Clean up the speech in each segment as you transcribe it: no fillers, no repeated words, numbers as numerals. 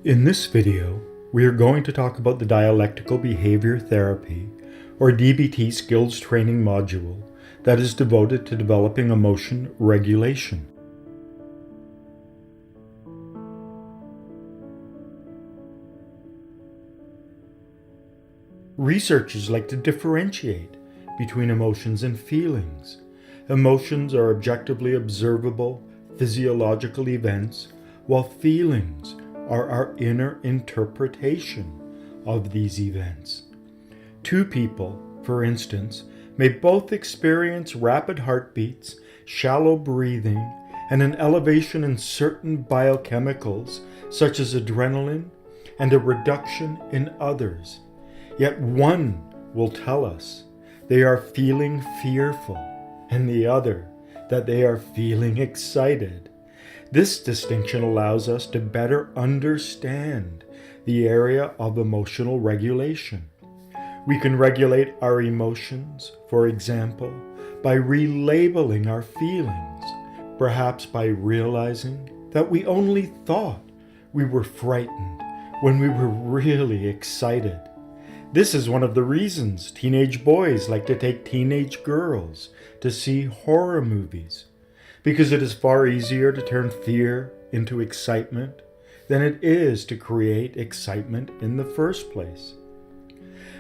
In this video, we are going to talk about the Dialectical Behavior Therapy, or DBT skills training module that is devoted to developing emotion regulation. Researchers like to differentiate between emotions and feelings. Emotions are objectively observable physiological events, while feelings are our inner interpretation of these events. Two people, for instance, may both experience rapid heartbeats, shallow breathing, and an elevation in certain biochemicals such as adrenaline and a reduction in others. Yet one will tell us they are feeling fearful, and the other that they are feeling excited. This distinction allows us to better understand the area of emotional regulation. We can regulate our emotions, for example, by relabeling our feelings, perhaps by realizing that we only thought we were frightened when we were really excited. This is one of the reasons teenage boys like to take teenage girls to see horror movies, because it is far easier to turn fear into excitement than it is to create excitement in the first place.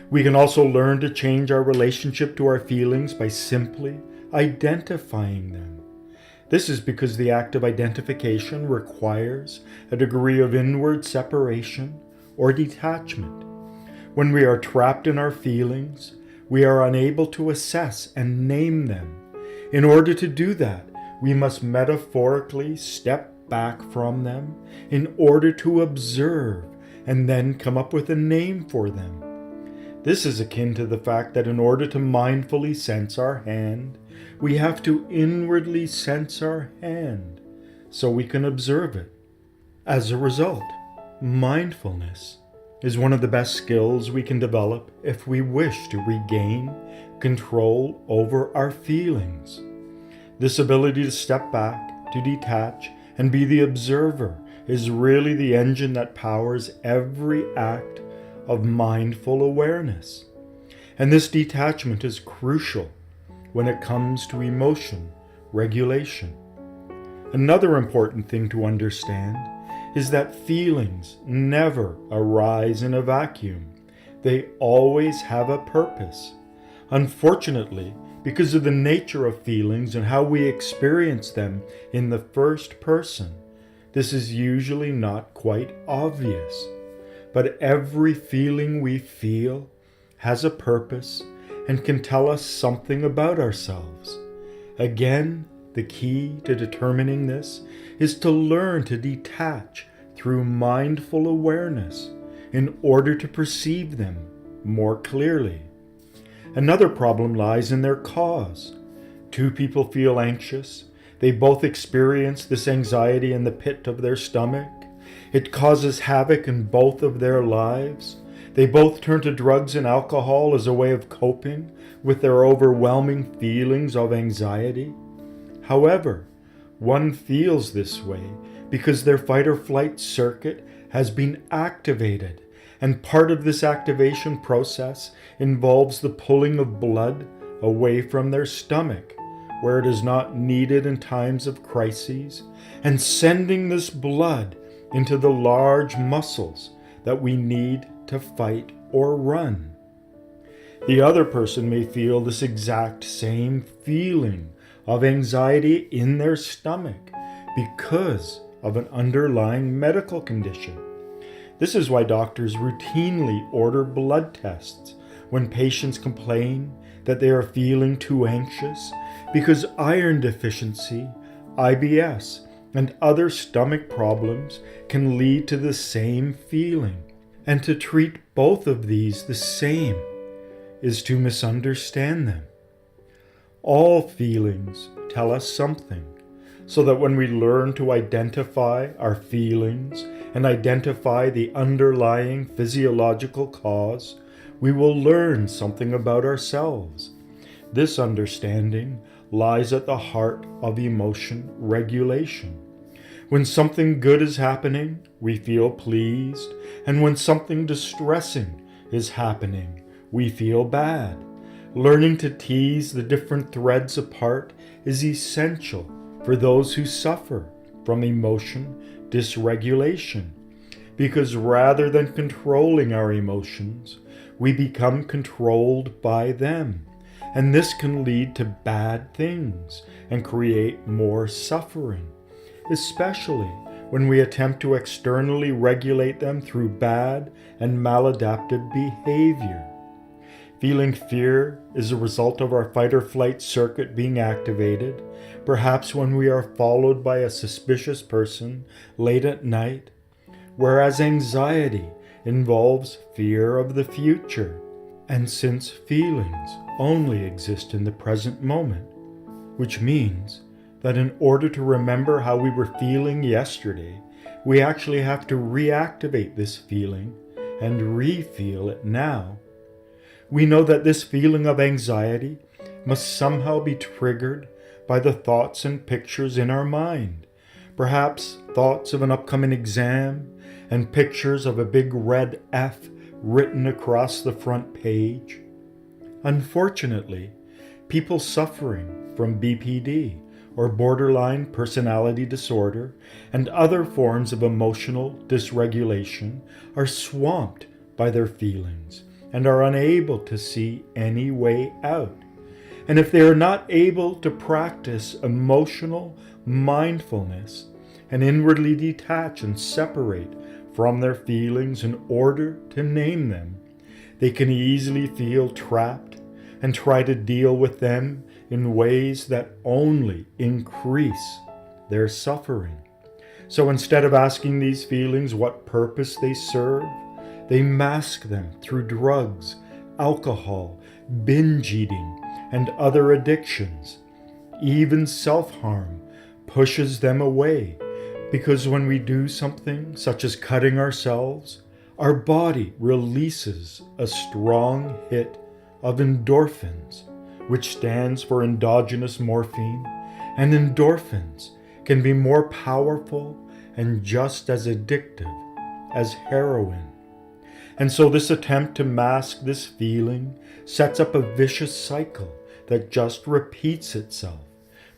We can also learn to change our relationship to our feelings by simply identifying them. This is because the act of identification requires a degree of inward separation or detachment. When we are trapped in our feelings, we are unable to assess and name them. In order to do that, we must metaphorically step back from them in order to observe and then come up with a name for them. This is akin to the fact that in order to mindfully sense our hand, we have to inwardly sense our hand so we can observe it. As a result, mindfulness is one of the best skills we can develop if we wish to regain control over our feelings. This ability to step back, to detach, and be the observer is really the engine that powers every act of mindful awareness. And this detachment is crucial when it comes to emotion regulation. Another important thing to understand is that feelings never arise in a vacuum. They always have a purpose. Unfortunately, because of the nature of feelings and how we experience them in the first person, this is usually not quite obvious. But every feeling we feel has a purpose and can tell us something about ourselves. Again, the key to determining this is to learn to detach through mindful awareness in order to perceive them more clearly. Another problem lies in their cause. Two people feel anxious. They both experience this anxiety in the pit of their stomach. It causes havoc in both of their lives. They both turn to drugs and alcohol as a way of coping with their overwhelming feelings of anxiety. However, one feels this way because their fight or flight circuit has been activated, and part of this activation process involves the pulling of blood away from their stomach, where it is not needed in times of crises, and sending this blood into the large muscles that we need to fight or run. The other person may feel this exact same feeling of anxiety in their stomach because of an underlying medical condition. This is why doctors routinely order blood tests when patients complain that they are feeling too anxious, because iron deficiency, IBS, and other stomach problems can lead to the same feeling. And to treat both of these the same is to misunderstand them. All feelings tell us something, so that when we learn to identify our feelings and identify the underlying physiological cause, we will learn something about ourselves. This understanding lies at the heart of emotion regulation. When something good is happening, we feel pleased, and when something distressing is happening, we feel bad. Learning to tease the different threads apart is essential for those who suffer from emotion dysregulation, because rather than controlling our emotions, we become controlled by them, and this can lead to bad things and create more suffering, especially when we attempt to externally regulate them through bad and maladaptive behavior. Feeling fear is a result of our fight or flight circuit being activated, perhaps when we are followed by a suspicious person late at night, whereas anxiety involves fear of the future. And since feelings only exist in the present moment, which means that in order to remember how we were feeling yesterday, we actually have to reactivate this feeling and re-feel it now. We know that this feeling of anxiety must somehow be triggered by the thoughts and pictures in our mind, perhaps thoughts of an upcoming exam and pictures of a big red F written across the front page. Unfortunately, people suffering from BPD or borderline personality disorder and other forms of emotional dysregulation are swamped by their feelings and are unable to see any way out. And if they are not able to practice emotional mindfulness and inwardly detach and separate from their feelings in order to name them, they can easily feel trapped and try to deal with them in ways that only increase their suffering. So instead of asking these feelings what purpose they serve, they mask them through drugs, alcohol, binge eating, and other addictions. Even self-harm pushes them away, because when we do something such as cutting ourselves, our body releases a strong hit of endorphins, which stands for endogenous morphine, and endorphins can be more powerful and just as addictive as heroin. And so this attempt to mask this feeling sets up a vicious cycle that just repeats itself,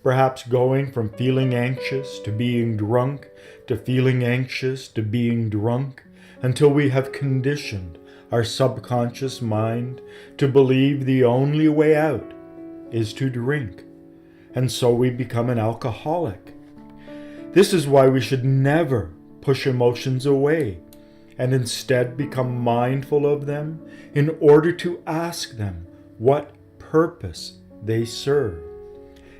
perhaps going from feeling anxious to being drunk to feeling anxious to being drunk, until we have conditioned our subconscious mind to believe the only way out is to drink, and so we become an alcoholic. This is why we should never push emotions away, and instead become mindful of them in order to ask them what purpose they serve.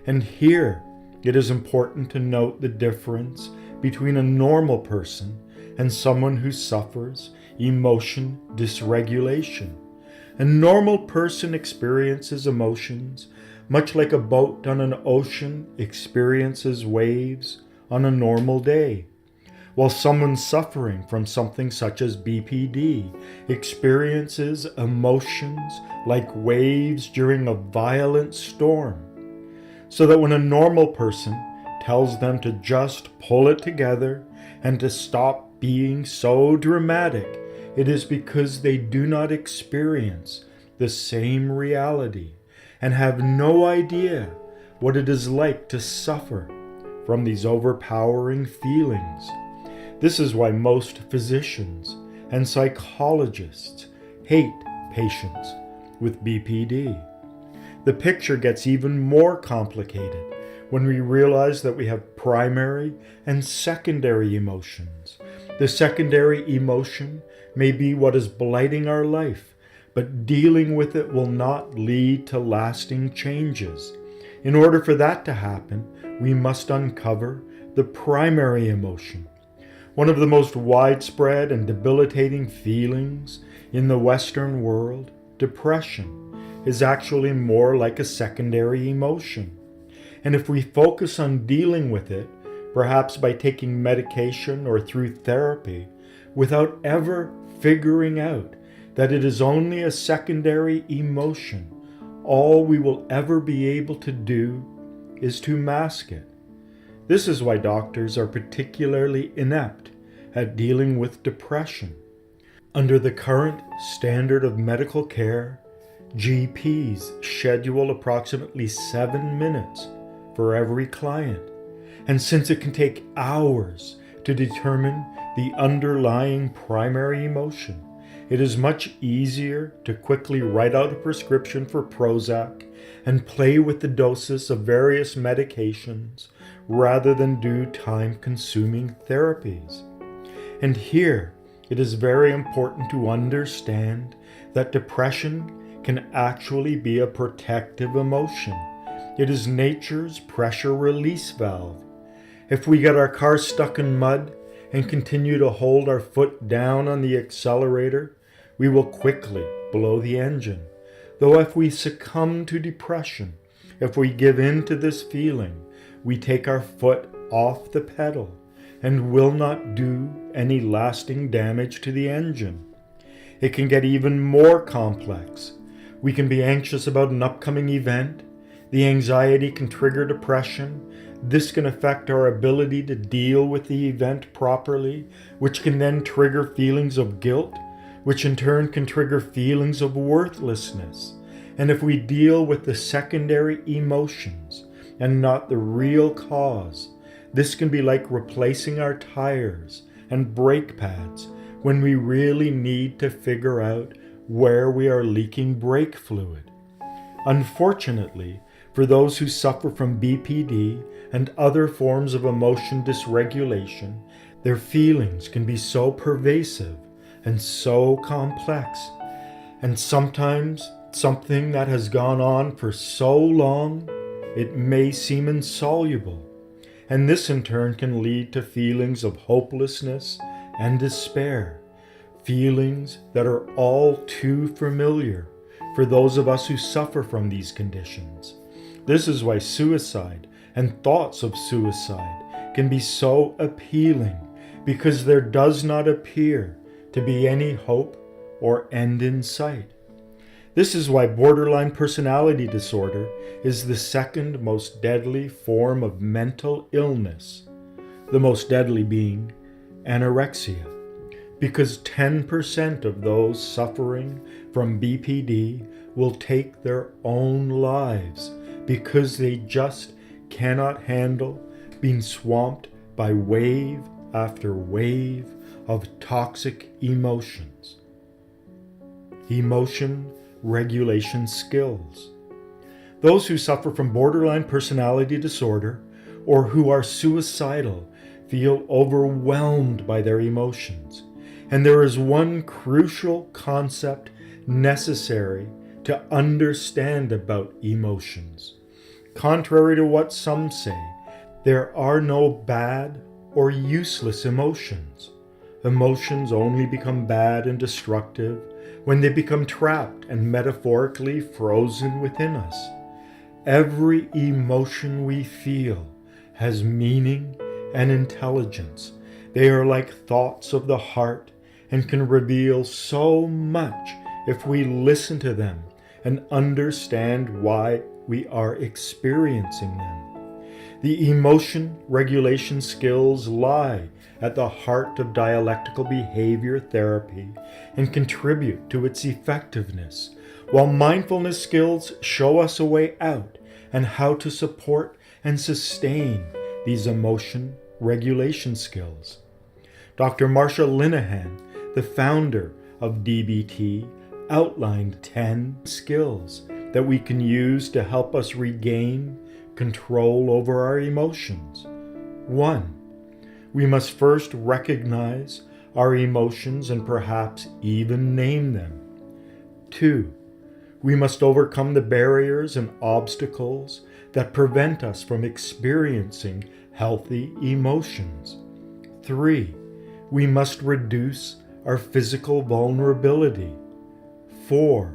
And here it is important to note the difference between a normal person and someone who suffers emotion dysregulation. A normal person experiences emotions much like a boat on an ocean experiences waves on a normal day, while someone suffering from something such as BPD experiences emotions like waves during a violent storm. So that when a normal person tells them to just pull it together and to stop being so dramatic, it is because they do not experience the same reality and have no idea what it is like to suffer from these overpowering feelings. This is why most physicians and psychologists hate patients with BPD. The picture gets even more complicated when we realize that we have primary and secondary emotions. The secondary emotion may be what is blighting our life, but dealing with it will not lead to lasting changes. In order for that to happen, we must uncover the primary emotion. One of the most widespread and debilitating feelings in the Western world, depression, is actually more like a secondary emotion. And if we focus on dealing with it, perhaps by taking medication or through therapy, without ever figuring out that it is only a secondary emotion, all we will ever be able to do is to mask it. This is why doctors are particularly inept at dealing with depression. Under the current standard of medical care, GPs schedule approximately 7 minutes for every client. And since it can take hours to determine the underlying primary emotion, it is much easier to quickly write out a prescription for Prozac and play with the doses of various medications rather than do time-consuming therapies. And here, it is very important to understand that depression can actually be a protective emotion. It is nature's pressure release valve. If we get our car stuck in mud and continue to hold our foot down on the accelerator, we will quickly blow the engine. Though if we succumb to depression, if we give in to this feeling, we take our foot off the pedal and will not do any lasting damage to the engine. It can get even more complex. We can be anxious about an upcoming event. The anxiety can trigger depression. This can affect our ability to deal with the event properly, which can then trigger feelings of guilt, which in turn can trigger feelings of worthlessness. And if we deal with the secondary emotions and not the real cause, this can be like replacing our tires and brake pads when we really need to figure out where we are leaking brake fluid. Unfortunately, for those who suffer from BPD and other forms of emotion dysregulation, their feelings can be so pervasive and so complex, and sometimes something that has gone on for so long, it may seem insoluble. And this in turn can lead to feelings of hopelessness and despair, feelings that are all too familiar for those of us who suffer from these conditions. This is why suicide and thoughts of suicide can be so appealing, because there does not appear to be any hope or end in sight. This is why borderline personality disorder is the second most deadly form of mental illness, the most deadly being anorexia, because 10% of those suffering from BPD will take their own lives because they just cannot handle being swamped by wave after wave of toxic emotions. Emotion regulation skills. Those who suffer from borderline personality disorder or who are suicidal feel overwhelmed by their emotions. And there is one crucial concept necessary to understand about emotions. Contrary to what some say, there are no bad or useless emotions. Emotions only become bad and destructive when they become trapped and metaphorically frozen within us. Every emotion we feel has meaning and intelligence. They are like thoughts of the heart and can reveal so much if we listen to them and understand why we are experiencing them. The emotion regulation skills lie at the heart of dialectical behavior therapy and contribute to its effectiveness, while mindfulness skills show us a way out and how to support and sustain these emotion regulation skills. Dr. Marsha Linehan, the founder of DBT, outlined 10 skills that we can use to help us regain control over our emotions. 1. We must first recognize our emotions and perhaps even name them. 2. We must overcome the barriers and obstacles that prevent us from experiencing healthy emotions. 3. We must reduce our physical vulnerability. 4.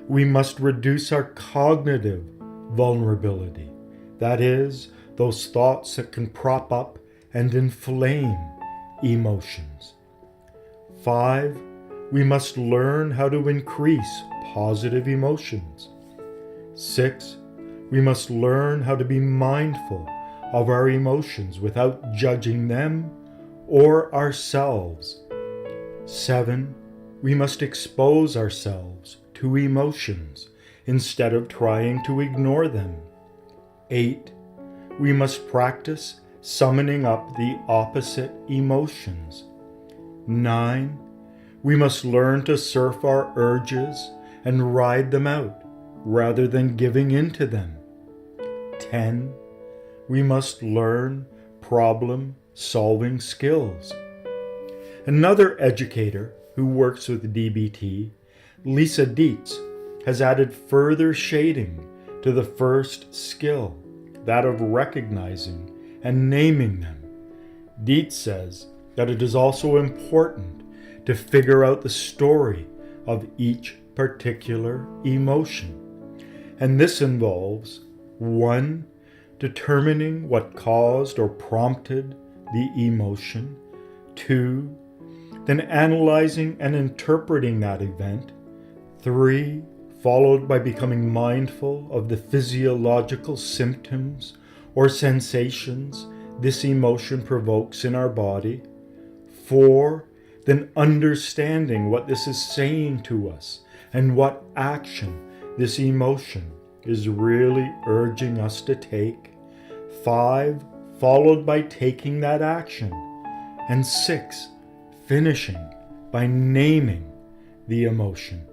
We must reduce our cognitive vulnerability. That is, those thoughts that can prop up and inflame emotions. 5. We must learn how to increase positive emotions. 6. We must learn how to be mindful of our emotions without judging them or ourselves. 7. We must expose ourselves to emotions instead of trying to ignore them. 8. We must practice summoning up the opposite emotions. 9. We must learn to surf our urges and ride them out rather than giving in to them. 10. We must learn problem-solving skills. Another educator who works with DBT, Lisa Dietz, has added further shading to the first skill, that of recognizing and naming them. Dietz says that it is also important to figure out the story of each particular emotion. And this involves 1. Determining what caused or prompted the emotion. 2. Then analyzing and interpreting that event. 3. Followed by becoming mindful of the physiological symptoms or sensations this emotion provokes in our body. 4. Then understanding what this is saying to us and what action this emotion is really urging us to take. 5. Followed by taking that action. And 6. Finishing by naming the emotion.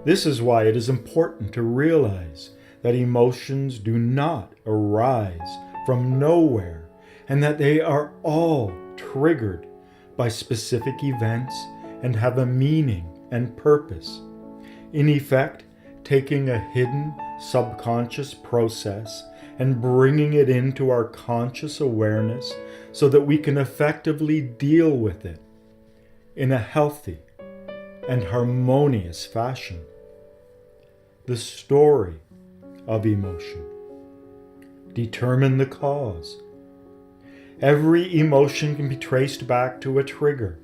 This is why it is important to realize that emotions do not arise from nowhere and that they are all triggered by specific events and have a meaning and purpose. In effect, taking a hidden subconscious process and bringing it into our conscious awareness so that we can effectively deal with it in a healthy and harmonious fashion. The story of emotion. Determine the cause. Every emotion can be traced back to a trigger.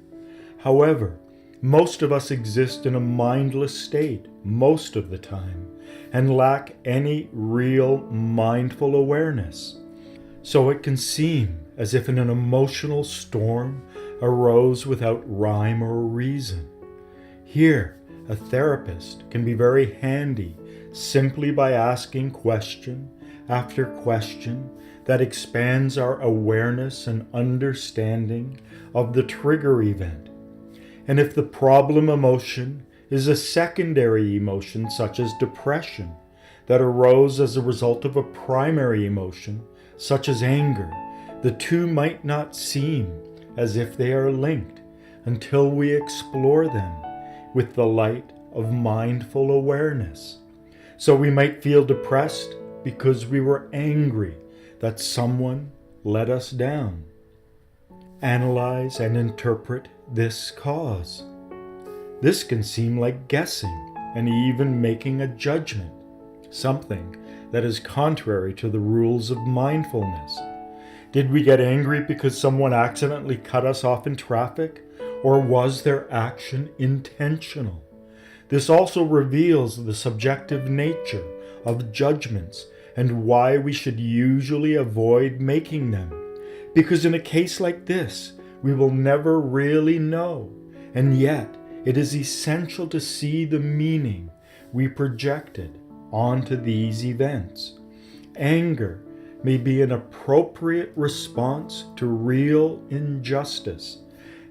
However, most of us exist in a mindless state most of the time and lack any real mindful awareness. So it can seem as if an emotional storm arose without rhyme or reason. Here, a therapist can be very handy simply by asking question after question that expands our awareness and understanding of the trigger event. And if the problem emotion is a secondary emotion such as depression that arose as a result of a primary emotion such as anger, the two might not seem as if they are linked until we explore them with the light of mindful awareness. So we might feel depressed because we were angry that someone let us down. Analyze and interpret this cause. This can seem like guessing and even making a judgment, something that is contrary to the rules of mindfulness. Did we get angry because someone accidentally cut us off in traffic, or was their action intentional? This also reveals the subjective nature of judgments and why we should usually avoid making them. Because in a case like this, we will never really know, and yet it is essential to see the meaning we projected onto these events. Anger may be an appropriate response to real injustice,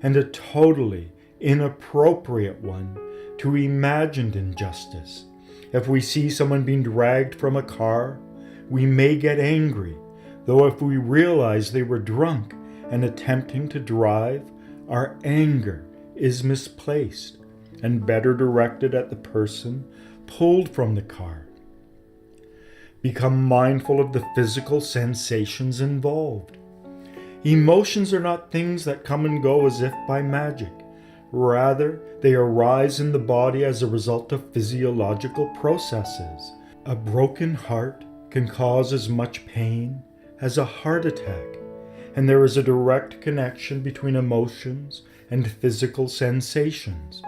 and a totally inappropriate one to imagined injustice. If we see someone being dragged from a car, we may get angry, though if we realize they were drunk and attempting to drive, our anger is misplaced and better directed at the person pulled from the car. Become mindful of the physical sensations involved. Emotions are not things that come and go as if by magic. Rather, they arise in the body as a result of physiological processes. A broken heart can cause as much pain as a heart attack, and there is a direct connection between emotions and physical sensations.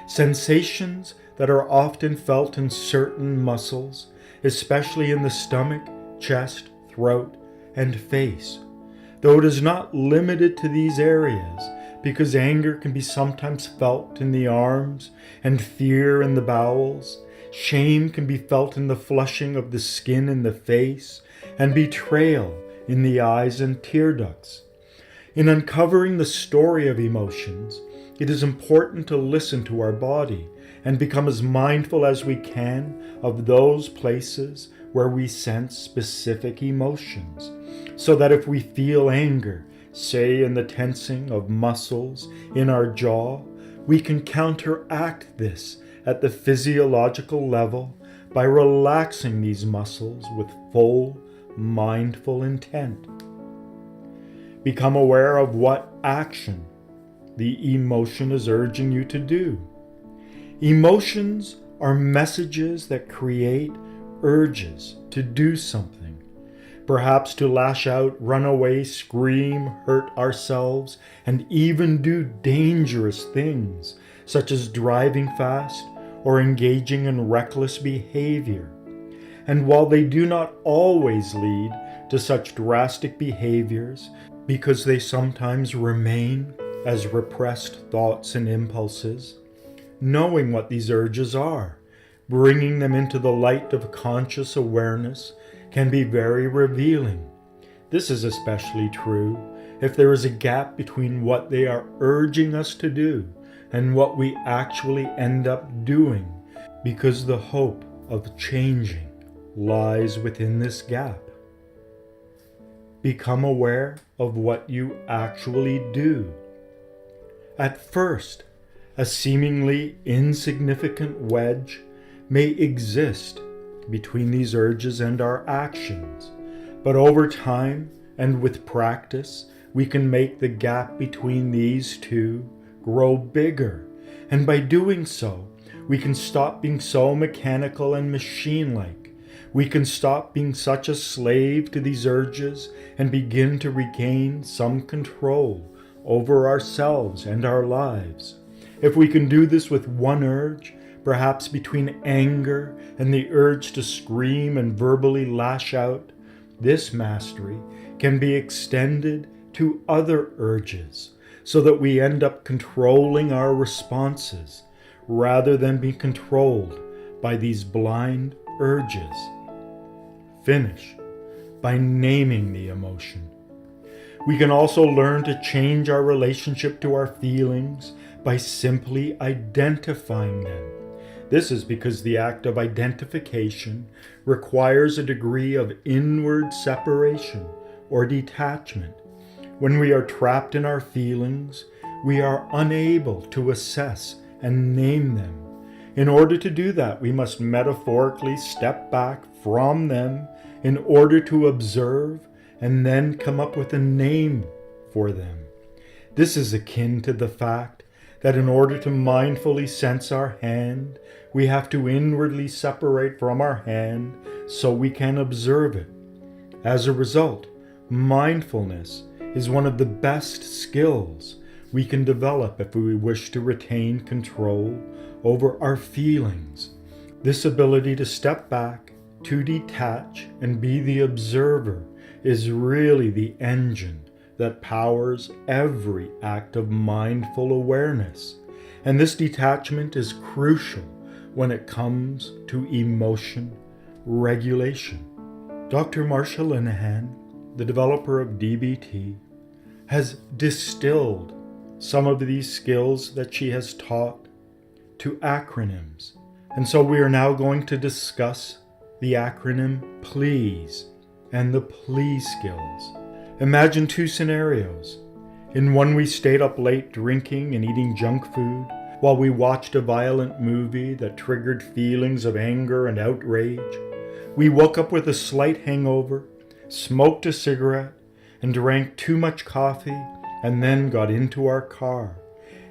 Sensations that are often felt in certain muscles, especially in the stomach, chest, throat, and face, though it is not limited to these areas, because anger can be sometimes felt in the arms and fear in the bowels. Shame can be felt in the flushing of the skin in the face, and betrayal in the eyes and tear ducts. In uncovering the story of emotions, it is important to listen to our body and become as mindful as we can of those places where we sense specific emotions, so that if we feel anger, say in the tensing of muscles in our jaw, we can counteract this at the physiological level by relaxing these muscles with full, mindful intent. Become aware of what action the emotion is urging you to do. Emotions are messages that create urges to do something, perhaps to lash out, run away, scream, hurt ourselves, and even do dangerous things, such as driving fast or engaging in reckless behavior. And while they do not always lead to such drastic behaviors, because they sometimes remain as repressed thoughts and impulses, knowing what these urges are, bringing them into the light of conscious awareness, can be very revealing. This is especially true if there is a gap between what they are urging us to do and what we actually end up doing, because the hope of changing lies within this gap. Become aware of what you actually do. At first, a seemingly insignificant wedge may exist between these urges and our actions, but over time and with practice, we can make the gap between these two grow bigger, and by doing so, we can stop being so mechanical and machine-like. We can stop being such a slave to these urges and begin to regain some control over ourselves and our lives. If we can do this with one urge, perhaps between anger and the urge to scream and verbally lash out, this mastery can be extended to other urges, so that we end up controlling our responses rather than be controlled by these blind urges. Finish by naming the emotion. We can also learn to change our relationship to our feelings by simply identifying them. This is because the act of identification requires a degree of inward separation or detachment. When we are trapped in our feelings, we are unable to assess and name them. In order to do that, we must metaphorically step back from them in order to observe and then come up with a name for them. This is akin to the fact that in order to mindfully sense our hand, we have to inwardly separate from our hand so we can observe it. As a result, mindfulness is one of the best skills we can develop if we wish to retain control over our feelings. This ability to step back, to detach, and be the observer is really the engine that powers every act of mindful awareness. And this detachment is crucial when it comes to emotion regulation. Dr. Marsha Linehan, the developer of DBT, has distilled some of these skills that she has taught to acronyms. And so we are now going to discuss the acronym PLEASE and the PLEASE skills. Imagine two scenarios. In one, we stayed up late drinking and eating junk food while we watched a violent movie that triggered feelings of anger and outrage. We woke up with a slight hangover, smoked a cigarette, and drank too much coffee, and then got into our car.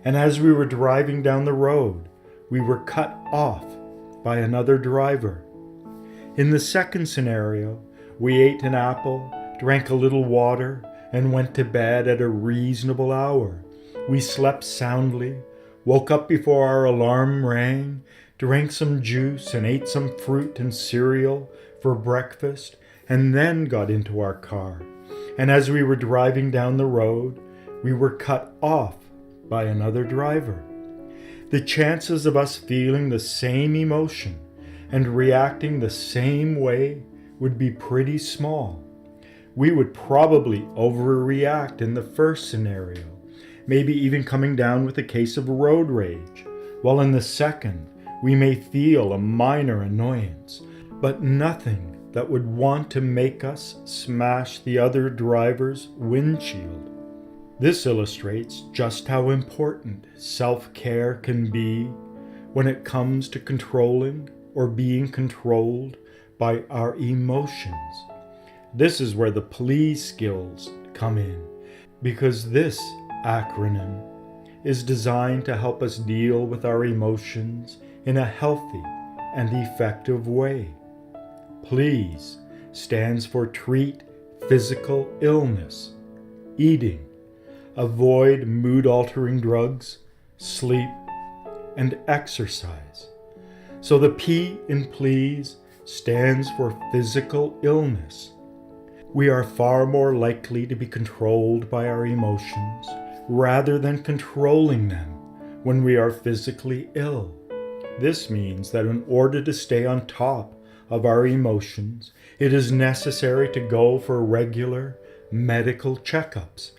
And as we were driving down the road, we were cut off by another driver. In the second scenario, we ate an apple, drank a little water, and went to bed at a reasonable hour. We slept soundly, woke up before our alarm rang, drank some juice and ate some fruit and cereal for breakfast, and then got into our car. and as we were driving down the road, we were cut off by another driver. The chances of us feeling the same emotion and reacting the same way would be pretty small. We would probably overreact in the first scenario, maybe even coming down with a case of road rage, while in the second, we may feel a minor annoyance, but nothing that would want to make us smash the other driver's windshield. This illustrates just how important self-care can be when it comes to controlling or being controlled by our emotions. This is where the please skills come in, because this acronym is designed to help us deal with our emotions in a healthy and effective way. Please stands for treat physical illness, eating, avoid mood-altering drugs, sleep, and exercise. So the P in please stands for physical illness. We are far more likely to be controlled by our emotions rather than controlling them when we are physically ill. This means that in order to stay on top of our emotions, it is necessary to go for regular medical checkups.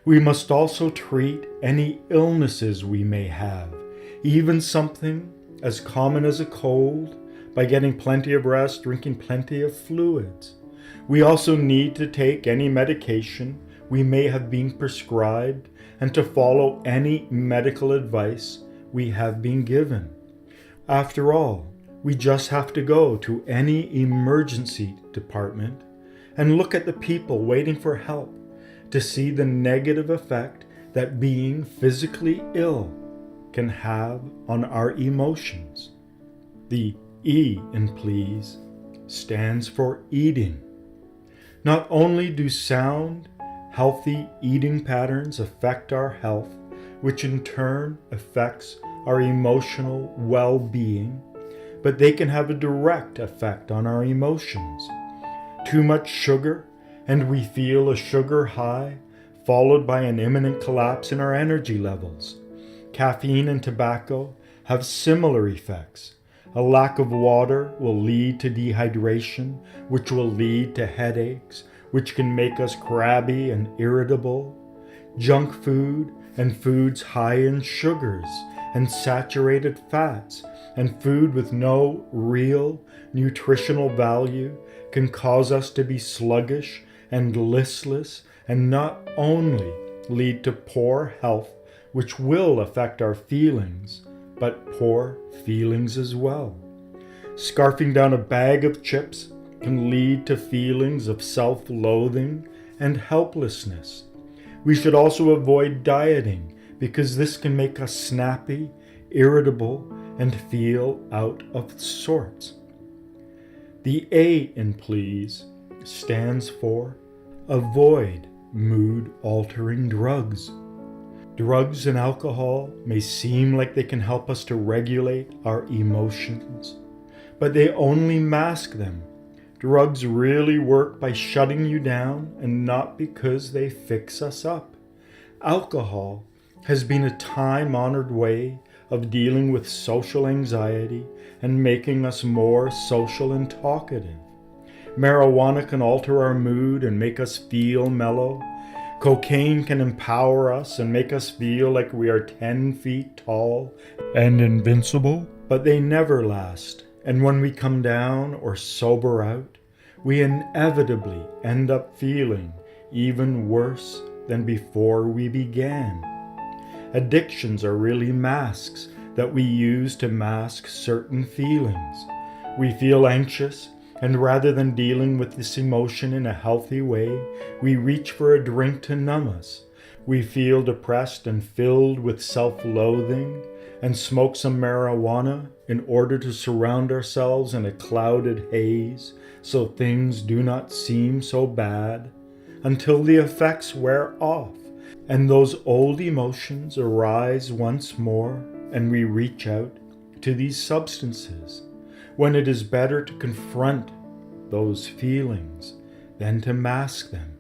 We must also treat any illnesses we may have, even something as common as a cold, by getting plenty of rest, drinking plenty of fluids. We also need to take any medication we may have been prescribed and to follow any medical advice we have been given. After all, we just have to go to any emergency department and look at the people waiting for help to see the negative effect that being physically ill can have on our emotions. The E in please stands for eating. Not only do sound, healthy eating patterns affect our health, which in turn affects our emotional well-being, but they can have a direct effect on our emotions. Too much sugar, and we feel a sugar high, followed by an imminent collapse in our energy levels. Caffeine and tobacco have similar effects. A lack of water will lead to dehydration, which will lead to headaches, which can make us crabby and irritable. Junk food and foods high in sugars and saturated fats and food with no real nutritional value can cause us to be sluggish and listless, and not only lead to poor health, which will affect our feelings, but poor feelings as well. Scarfing down a bag of chips can lead to feelings of self-loathing and helplessness. We should also avoid dieting because this can make us snappy, irritable, and feel out of sorts. The A in please stands for avoid mood-altering drugs. Drugs and alcohol may seem like they can help us to regulate our emotions, but they only mask them. Drugs really work by shutting you down and not because they fix us up. Alcohol has been a time-honored way of dealing with social anxiety and making us more social and talkative. Marijuana can alter our mood and make us feel mellow. Cocaine can empower us and make us feel like we are 10 feet tall and invincible, but they never last. And when we come down or sober out, we inevitably end up feeling even worse than before we began. Addictions are really masks that we use to mask certain feelings. We feel anxious, and rather than dealing with this emotion in a healthy way, we reach for a drink to numb us. We feel depressed and filled with self-loathing, and smoke some marijuana in order to surround ourselves in a clouded haze so things do not seem so bad, until the effects wear off and those old emotions arise once more, and we reach out to these substances, when it is better to confront those feelings than to mask them.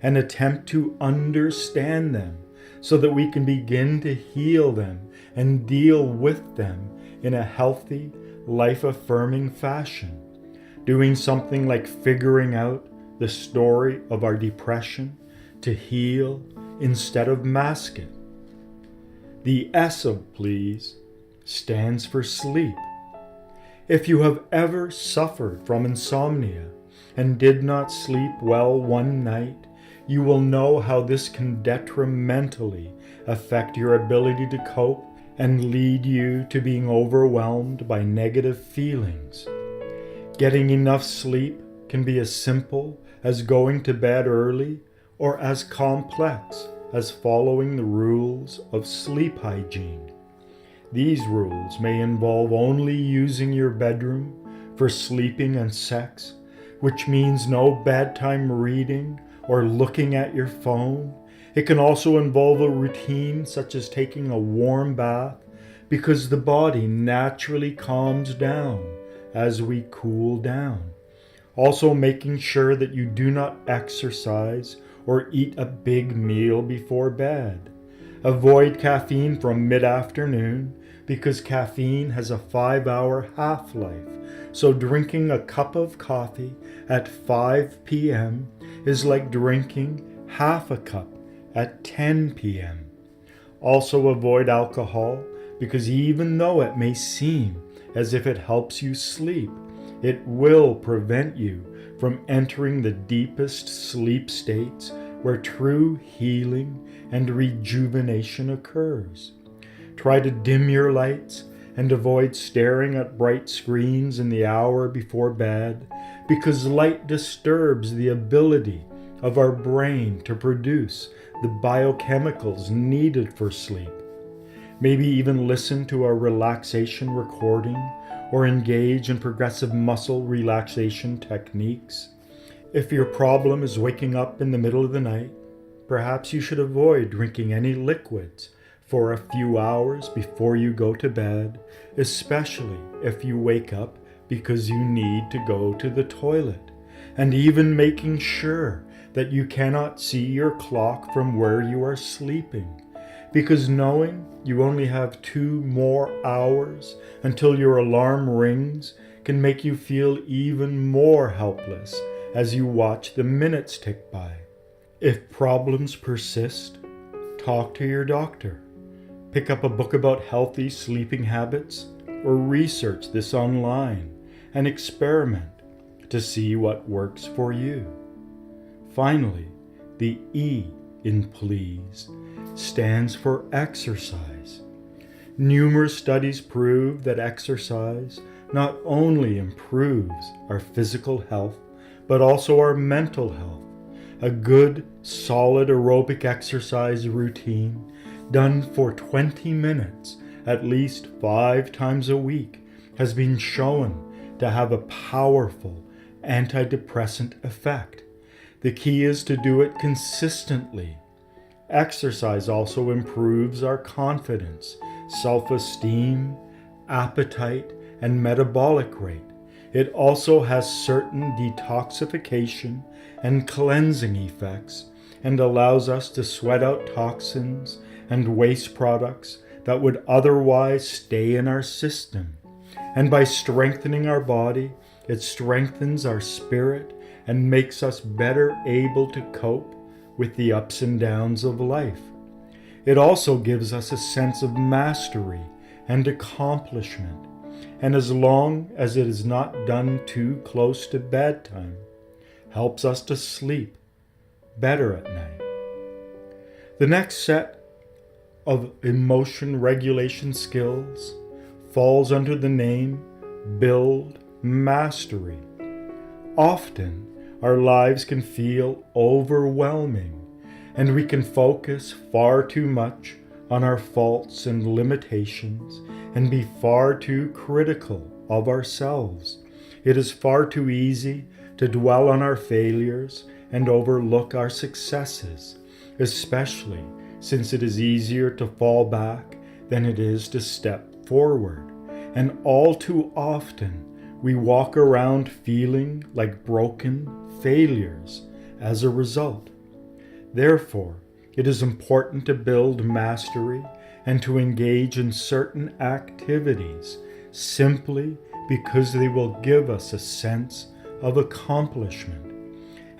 and attempt to understand them so that we can begin to heal them and deal with them in a healthy, life-affirming fashion. Doing something like figuring out the story of our depression to heal instead of mask it. The S of please stands for sleep. If you have ever suffered from insomnia and did not sleep well one night, you will know how this can detrimentally affect your ability to cope and lead you to being overwhelmed by negative feelings. Getting enough sleep can be as simple as going to bed early or as complex as following the rules of sleep hygiene. These rules may involve only using your bedroom for sleeping and sex, which means no bedtime reading or looking at your phone. It can also involve a routine such as taking a warm bath, because the body naturally calms down as we cool down. Also making sure that you do not exercise or eat a big meal before bed. Avoid caffeine from mid-afternoon because caffeine has a 5-hour half-life, so drinking a cup of coffee at 5 p.m. is like drinking half a cup at 10 p.m. Also avoid alcohol because even though it may seem as if it helps you sleep, it will prevent you from entering the deepest sleep states where true healing and rejuvenation occurs. Try to dim your lights and avoid staring at bright screens in the hour before bed because light disturbs the ability of our brain to produce the biochemicals needed for sleep. Maybe even listen to a relaxation recording or engage in progressive muscle relaxation techniques. If your problem is waking up in the middle of the night, perhaps you should avoid drinking any liquids for a few hours before you go to bed, especially if you wake up because you need to go to the toilet, and even making sure that you cannot see your clock from where you are sleeping, because knowing you only have 2 more hours until your alarm rings can make you feel even more helpless as you watch the minutes tick by. If problems persist, talk to your doctor. Pick up a book about healthy sleeping habits or research this online and experiment to see what works for you. Finally, the E in please stands for exercise. Numerous studies prove that exercise not only improves our physical health, but also our mental health. A good, solid aerobic exercise routine done for 20 minutes at least 5 times a week has been shown to have a powerful antidepressant effect. The key is to do it consistently. Exercise also improves our confidence, self-esteem, appetite, and metabolic rate. It also has certain detoxification and cleansing effects and allows us to sweat out toxins and waste products that would otherwise stay in our system. And by strengthening our body, it strengthens our spirit and makes us better able to cope with the ups and downs of life. It also gives us a sense of mastery and accomplishment, and as long as it is not done too close to bedtime, helps us to sleep better at night. The next set of emotion regulation skills falls under the name Build Mastery. Often, our lives can feel overwhelming, and we can focus far too much on our faults and limitations and be far too critical of ourselves. It is far too easy to dwell on our failures and overlook our successes, especially since it is easier to fall back than it is to step forward. And all too often, we walk around feeling like broken failures as a result. Therefore, it is important to build mastery and to engage in certain activities simply because they will give us a sense of accomplishment.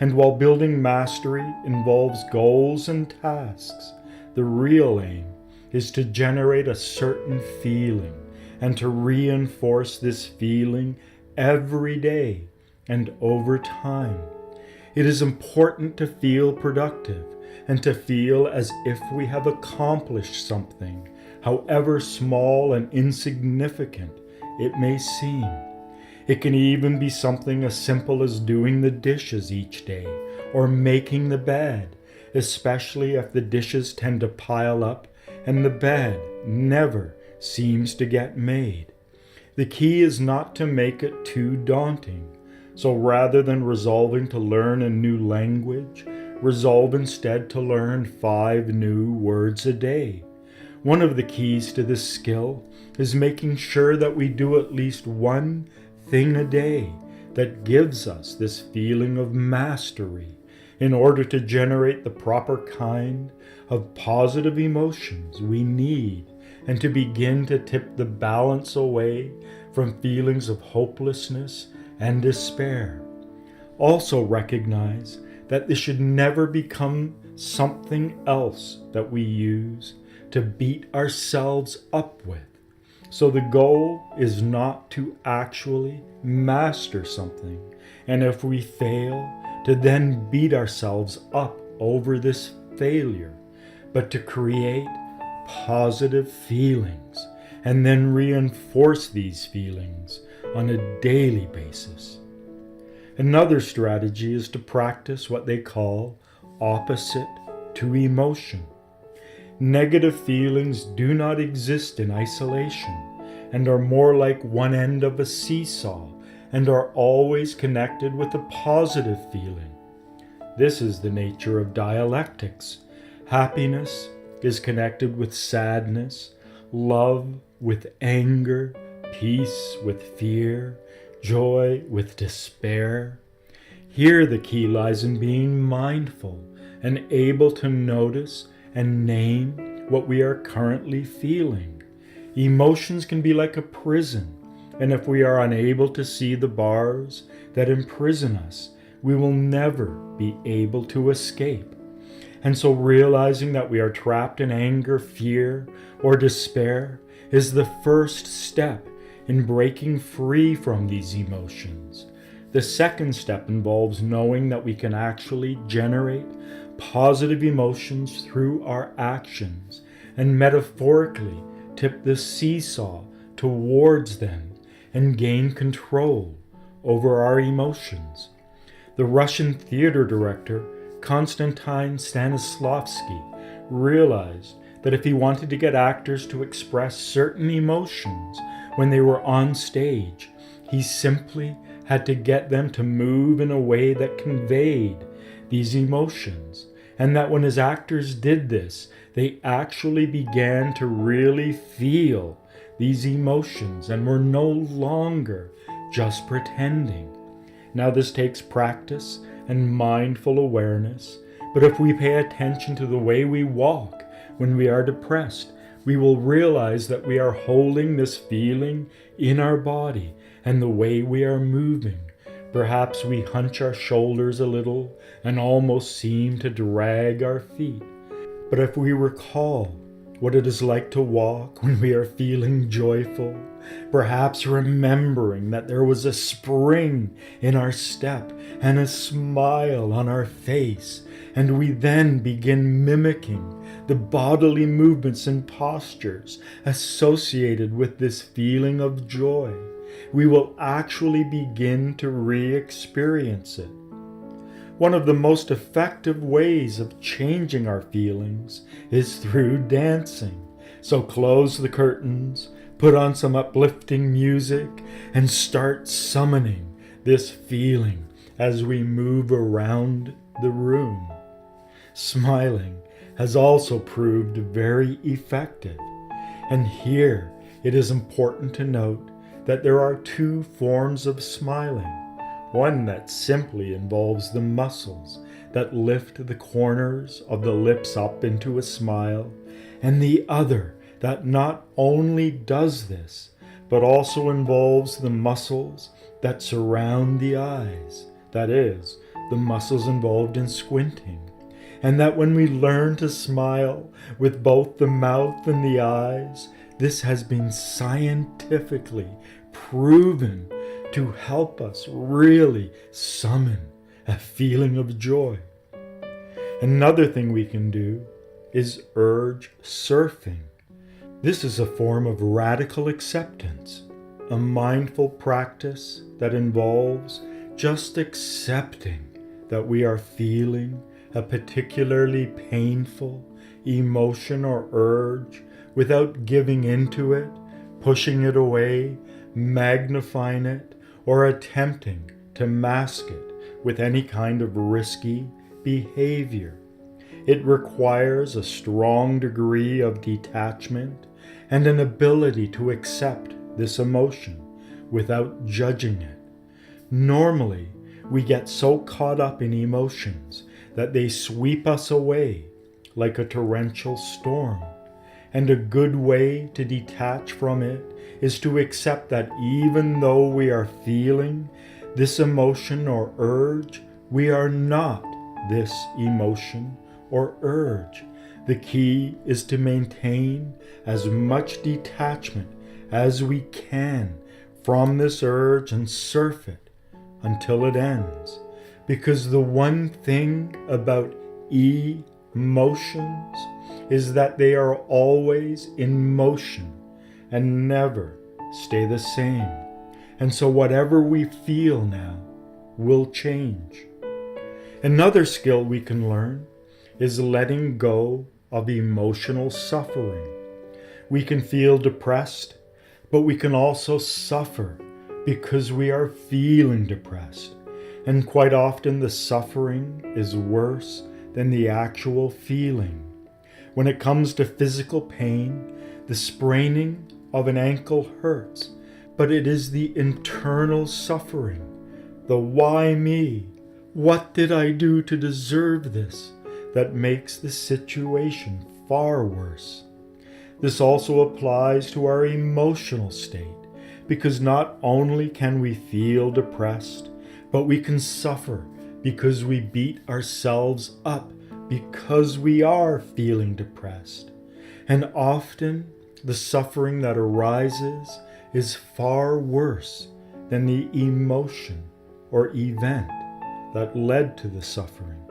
And while building mastery involves goals and tasks, the real aim is to generate a certain feeling and to reinforce this feeling every day and over time. It is important to feel productive and to feel as if we have accomplished something, however small and insignificant it may seem. It can even be something as simple as doing the dishes each day or making the bed, especially if the dishes tend to pile up and the bed never seems to get made. The key is not to make it too daunting. So rather than resolving to learn a new language, resolve instead to learn 5 new words a day. One of the keys to this skill is making sure that we do at least one thing a day that gives us this feeling of mastery in order to generate the proper kind of positive emotions we need and to begin to tip the balance away from feelings of hopelessness and despair. Also recognize that this should never become something else that we use to beat ourselves up with. So the goal is not to actually master something, and if we fail, to then beat ourselves up over this failure, but to create positive feelings and then reinforce these feelings on a daily basis. Another strategy is to practice what they call opposite to emotion. Negative feelings do not exist in isolation and are more like one end of a seesaw and are always connected with a positive feeling. This is the nature of dialectics. Happiness is connected with sadness, love with anger, peace with fear, joy with despair. Here the key lies in being mindful and able to notice and name what we are currently feeling. Emotions can be like a prison, and if we are unable to see the bars that imprison us, we will never be able to escape. And so realizing that we are trapped in anger, fear, or despair is the first step in breaking free from these emotions. The second step involves knowing that we can actually generate positive emotions through our actions and metaphorically tip the seesaw towards them and gain control over our emotions. The Russian theater director Konstantin Stanislavski realized that if he wanted to get actors to express certain emotions when they were on stage, he simply had to get them to move in a way that conveyed these emotions, and that when his actors did this, they actually began to really feel these emotions and were no longer just pretending. Now this takes practice and mindful awareness, but if we pay attention to the way we walk when we are depressed, we will realize that we are holding this feeling in our body and the way we are moving. Perhaps we hunch our shoulders a little and almost seem to drag our feet. But if we recall what it is like to walk when we are feeling joyful, perhaps remembering that there was a spring in our step and a smile on our face, and we then begin mimicking the bodily movements and postures associated with this feeling of joy, we will actually begin to re-experience it. One of the most effective ways of changing our feelings is through dancing. So close the curtains, put on some uplifting music, and start summoning this feeling as we move around the room. Smiling has also proved very effective. And here it is important to note that there are 2 forms of smiling. One that simply involves the muscles that lift the corners of the lips up into a smile, and the other that not only does this, but also involves the muscles that surround the eyes, that is, the muscles involved in squinting, and that when we learn to smile with both the mouth and the eyes, this has been scientifically proven to help us really summon a feeling of joy. Another thing we can do is urge surfing. This is a form of radical acceptance, a mindful practice that involves just accepting that we are feeling a particularly painful emotion or urge without giving into it, pushing it away, magnifying it, or attempting to mask it with any kind of risky behavior. It requires a strong degree of detachment and an ability to accept this emotion without judging it. Normally, we get so caught up in emotions that they sweep us away like a torrential storm. And a good way to detach from it is to accept that even though we are feeling this emotion or urge, we are not this emotion or urge. The key is to maintain as much detachment as we can from this urge and surf it until it ends. Because the one thing about emotions is that they are always in motion and never stay the same. And so whatever we feel now will change. Another skill we can learn is letting go of emotional suffering. We can feel depressed, but we can also suffer because we are feeling depressed. And quite often the suffering is worse than the actual feeling. When it comes to physical pain, the spraining of an ankle hurts, but it is the internal suffering, the why me, what did I do to deserve this, that makes the situation far worse. This also applies to our emotional state, because not only can we feel depressed, but we can suffer because we beat ourselves up because we are feeling depressed. And often the suffering that arises is far worse than the emotion or event that led to the suffering.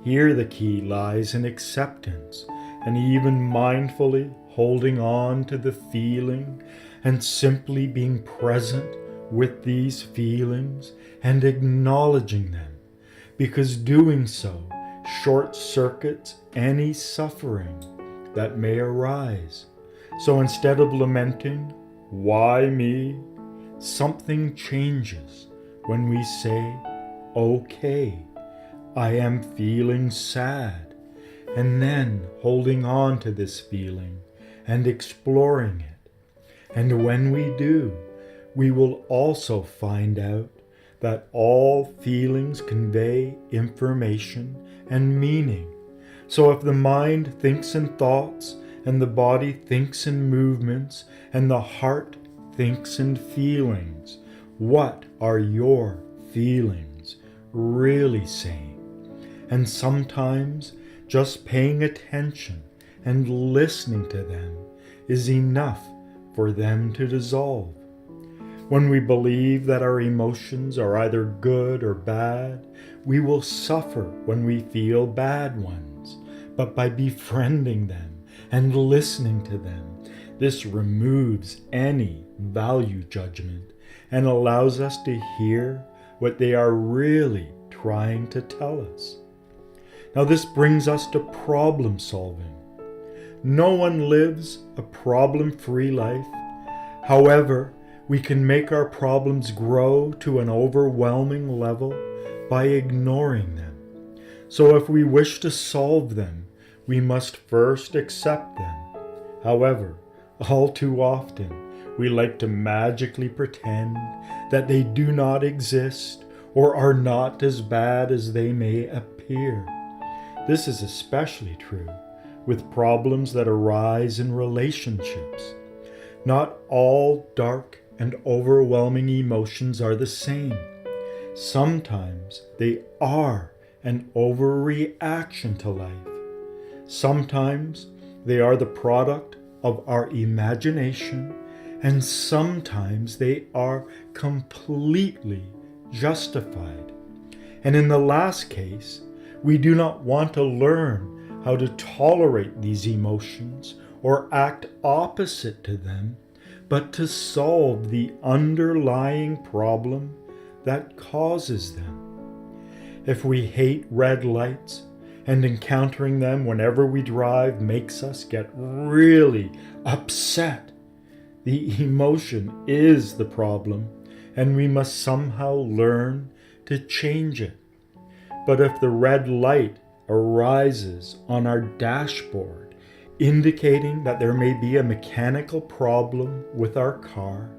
Here the key lies in acceptance and even mindfully holding on to the feeling and simply being present with these feelings and acknowledging them, because doing so short-circuits any suffering that may arise. So instead of lamenting, why me, something changes when we say, okay, I am feeling sad, and then holding on to this feeling and exploring it. And when we do, we will also find out that all feelings convey information and meaning. So if the mind thinks in thoughts, and the body thinks in movements, and the heart thinks in feelings, what are your feelings really saying? And sometimes just paying attention and listening to them is enough for them to dissolve. When we believe that our emotions are either good or bad, we will suffer when we feel bad ones. But by befriending them and listening to them, this removes any value judgment and allows us to hear what they are really trying to tell us. Now this brings us to problem solving. No one lives a problem-free life. However, we can make our problems grow to an overwhelming level by ignoring them. So if we wish to solve them, we must first accept them. However, all too often, we like to magically pretend that they do not exist or are not as bad as they may appear. disappear. This is especially true with problems that arise in relationships. Not all dark and overwhelming emotions are the same. Sometimes they are an overreaction to life. Sometimes they are the product of our imagination, and sometimes they are completely justified. And in the last case, we do not want to learn how to tolerate these emotions or act opposite to them, but to solve the underlying problem that causes them. If we hate red lights and encountering them whenever we drive makes us get really upset, the emotion is the problem, and we must somehow learn to change it. But if the red light arises on our dashboard, indicating that there may be a mechanical problem with our car,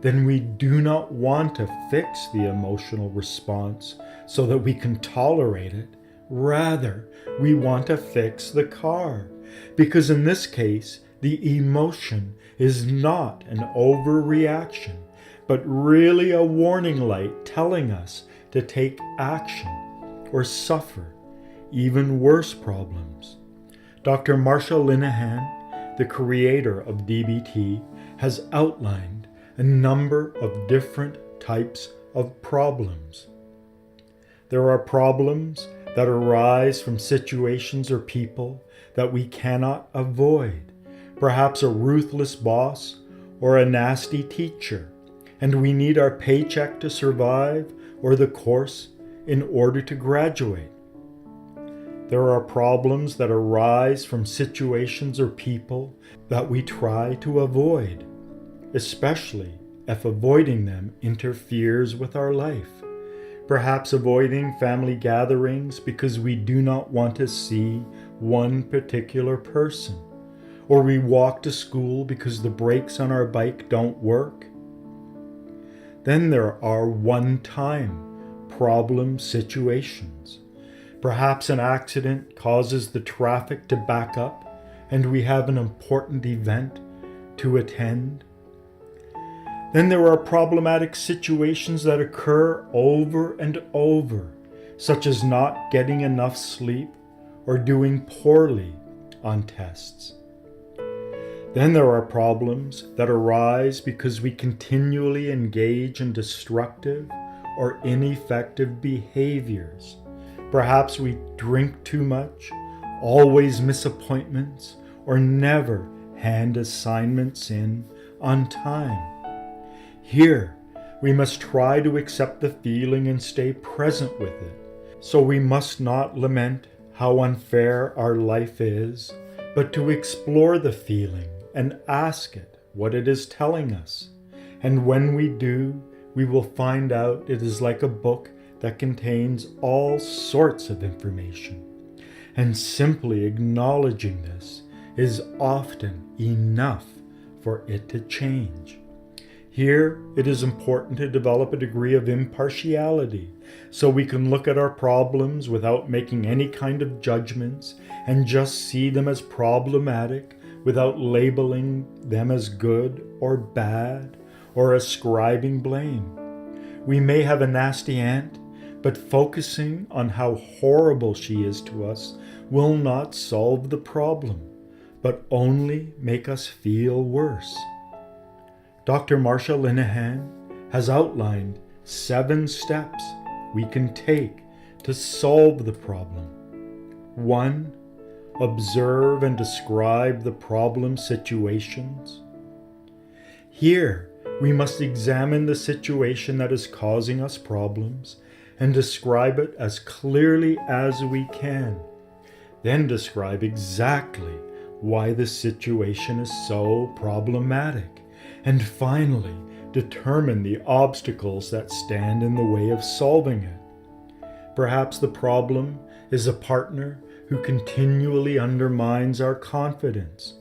then we do not want to fix the emotional response so that we can tolerate it. Rather, we want to fix the car, because in this case, the emotion is not an overreaction, but really a warning light telling us to take action or suffer even worse problems. Dr. Marsha Linehan, the creator of DBT, has outlined a number of different types of problems. There are problems that arise from situations or people that we cannot avoid, perhaps a ruthless boss or a nasty teacher, and we need our paycheck to survive or the course in order to graduate. There are problems that arise from situations or people that we try to avoid, especially if avoiding them interferes with our life. Perhaps avoiding family gatherings because we do not want to see one particular person, or we walk to school because the brakes on our bike don't work. Then there are one-time problem situations. Perhaps an accident causes the traffic to back up and we have an important event to attend. Then there are problematic situations that occur over and over, such as not getting enough sleep or doing poorly on tests. Then there are problems that arise because we continually engage in destructive or ineffective behaviors. Perhaps we drink too much, always miss appointments, or never hand assignments in on time. Here, we must try to accept the feeling and stay present with it. So we must not lament how unfair our life is, but to explore the feeling and ask it what it is telling us. And when we do, we will find out it is like a book that contains all sorts of information. And simply acknowledging this is often enough for it to change. Here, it is important to develop a degree of impartiality so we can look at our problems without making any kind of judgments and just see them as problematic without labeling them as good or bad or ascribing blame. We may have a nasty aunt, but focusing on how horrible she is to us will not solve the problem, but only make us feel worse. Dr. Marsha Linehan has outlined 7 steps we can take to solve the problem. 1. Observe and describe the problem situations. Here, we must examine the situation that is causing us problems and describe it as clearly as we can. Then describe exactly why the situation is so problematic. And finally, determine the obstacles that stand in the way of solving it. Perhaps the problem is a partner who continually undermines our confidence.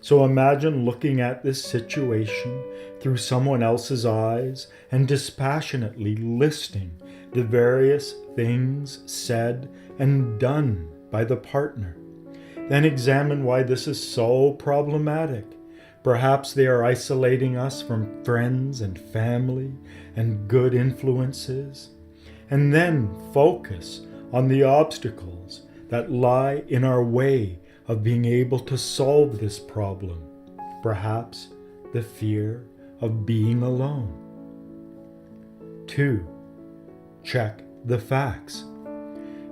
So imagine looking at this situation through someone else's eyes and dispassionately listing the various things said and done by the partner. Then examine why this is so problematic. Perhaps they are isolating us from friends and family and good influences. And then focus on the obstacles that lie in our way of being able to solve this problem. Perhaps the fear of being alone. 2. Check the facts.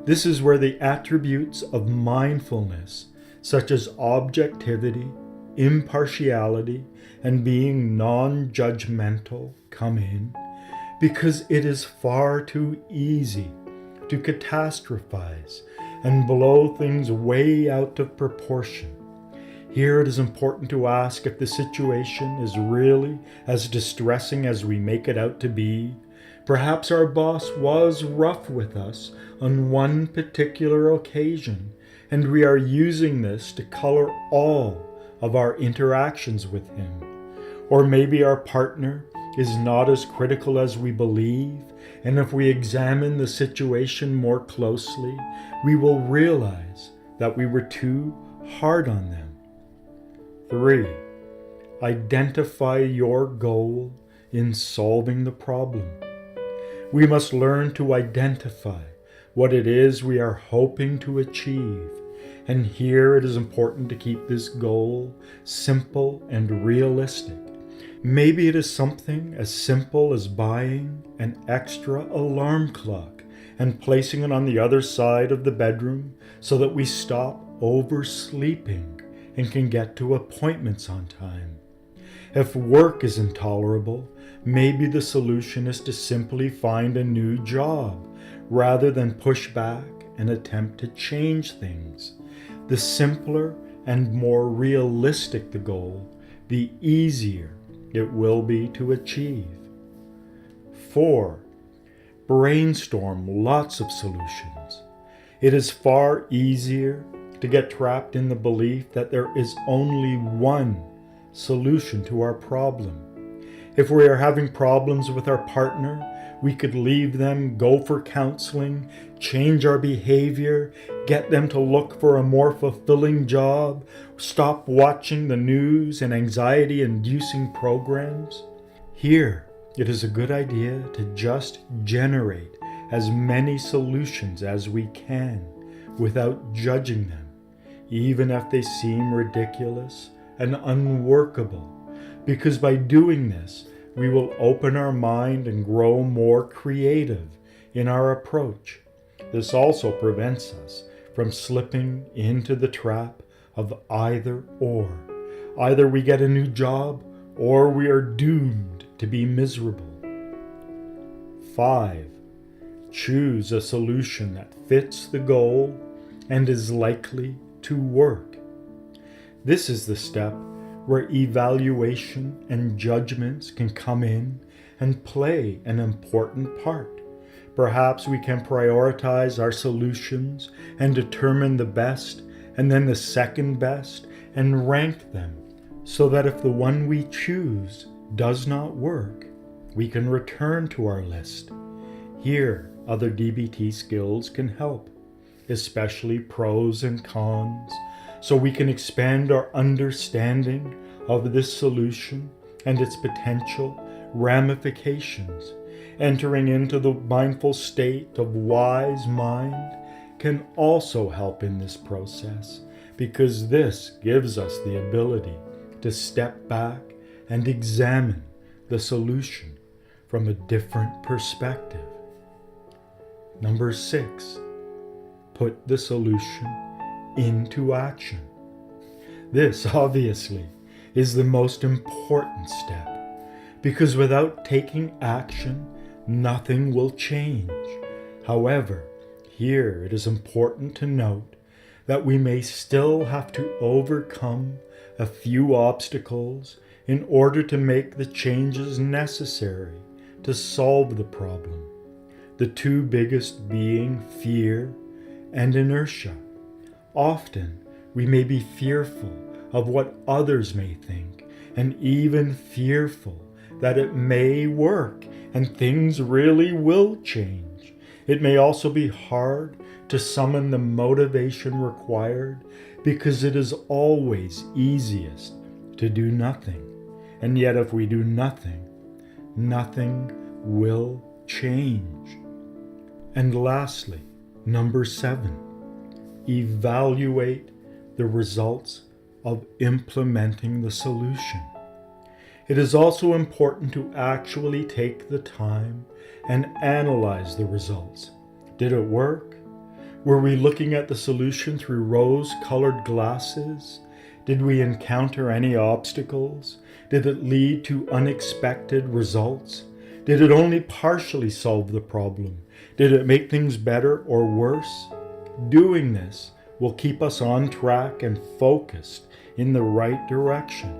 This is where the attributes of mindfulness, such as objectivity, impartiality, and being non-judgmental, come in, because it is far too easy to catastrophize and blow things way out of proportion. Here it is important to ask if the situation is really as distressing as we make it out to be. Perhaps our boss was rough with us on one particular occasion, and we are using this to color all of our interactions with him. Or maybe our partner is not as critical as we believe, and if we examine the situation more closely, we will realize that we were too hard on them. 3. Identify your goal in solving the problem. We must learn to identify what it is we are hoping to achieve. And here it is important to keep this goal simple and realistic. Maybe it is something as simple as buying an extra alarm clock and placing it on the other side of the bedroom so that we stop oversleeping and can get to appointments on time. If work is intolerable, maybe the solution is to simply find a new job rather than push back and attempt to change things. The simpler and more realistic the goal, the easier it will be to achieve. 4. Brainstorm lots of solutions. It is far easier to get trapped in the belief that there is only one solution to our problem. If we are having problems with our partner, we could leave them, go for counseling, change our behavior, get them to look for a more fulfilling job, stop watching the news and anxiety-inducing programs. Here, it is a good idea to just generate as many solutions as we can without judging them, even if they seem ridiculous and unworkable, because by doing this, we will open our mind and grow more creative in our approach. This also prevents us from slipping into the trap of either or. Either we get a new job or we are doomed to be miserable. 5. Choose a solution that fits the goal and is likely to work. This is the step where evaluation and judgments can come in and play an important part. Perhaps we can prioritize our solutions and determine the best and then the second best and rank them so that if the one we choose does not work, we can return to our list. Here, other DBT skills can help, especially pros and cons, so we can expand our understanding of this solution and its potential ramifications. Entering into the mindful state of wise mind can also help in this process, because this gives us the ability to step back and examine the solution from a different perspective. 6. Put the solution into action. This, obviously, is the most important step, because without taking action, nothing will change. However, here it is important to note that we may still have to overcome a few obstacles in order to make the changes necessary to solve the problem. The two biggest being fear and inertia. Often, we may be fearful of what others may think, and even fearful that it may work and things really will change. It may also be hard to summon the motivation required because it is always easiest to do nothing. And yet if we do nothing, nothing will change. And lastly, number 7, evaluate the results of implementing the solution. It is also important to actually take the time and analyze the results. Did it work? Were we looking at the solution through rose-colored glasses? Did we encounter any obstacles? Did it lead to unexpected results? Did it only partially solve the problem? Did it make things better or worse? Doing this will keep us on track and focused in the right direction.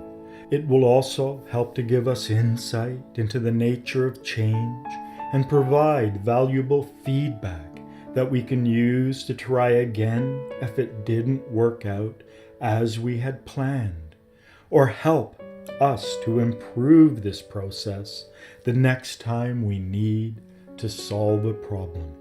It will also help to give us insight into the nature of change and provide valuable feedback that we can use to try again if it didn't work out as we had planned, or help us to improve this process the next time we need to solve a problem.